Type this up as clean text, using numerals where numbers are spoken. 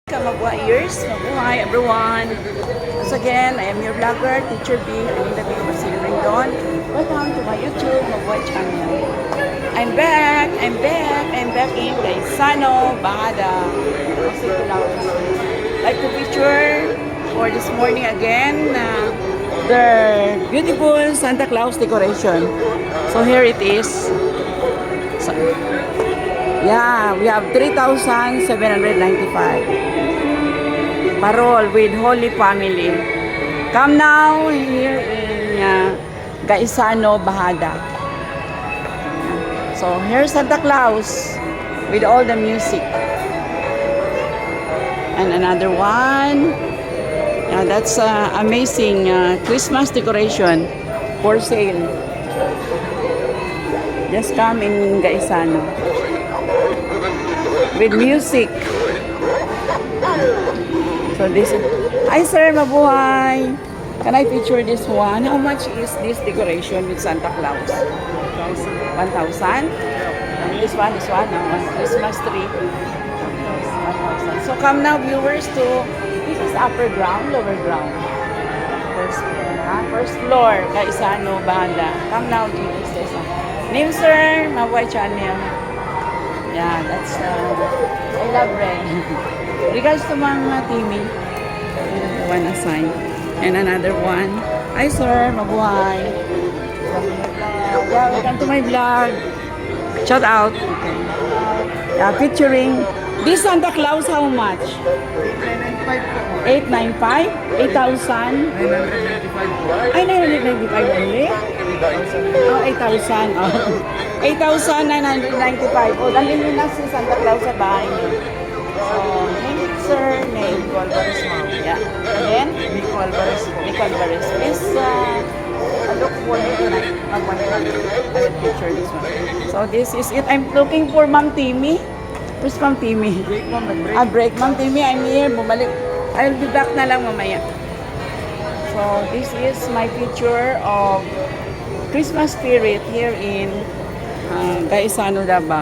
Mabuhayers, mabuhay everyone. Once again, I am your vlogger, Teacher B, Anita B. Marcelo Rendon. Welcome to my YouTube, Mabuhay channel. I'm back in Gaisano, Bahada. Like to feature for this morning again, the beautiful Santa Claus decoration. So here it is. So, yeah, we have 3,795. Parol with Holy Family. Come now here in Gaisano, Bahada. So here's Santa Claus with all the music. And another one. Yeah, that's amazing Christmas decoration for sale. Just come in Gaisano with music. So this is, hi sir, mabuhay. Can I feature this one? How much is this decoration with Santa Claus? 1,000? This one, Christmas tree. 1,000. So come now viewers to, this is upper ground, lower ground. First floor, Gaisano, Bahada. Come now to this station. Name sir, Mabuhay channel. Yeah, that's, I love red. Regards to mga Timmy, one assigned. And another one. Hi sir, mabuhay. Yeah, welcome to my vlog. Shout out. Yeah, featuring this Santa Claus, how much? 895? 8,000? 995. Ay, 995 only? Oh, 8,000. Oh. 8,995. Oh, dalhin nyo na si Santa Claus sa bahay niyo. So, name sir, name. Nico Alvarez, ma'am. Yeah. Again? Nico Alvarez. Nico Alvarez. Please, look for me tonight. I'll picture this one. So, this is it. I'm looking for Ma'am Timmy. Where's Ma'am Timmy? Break, ma'am. Nag-break. Break. Ma'am Timmy, I'm here. Bumalik. I'll be back na lang mamaya. So, this is my picture of Christmas spirit here in Gaisano, Davao.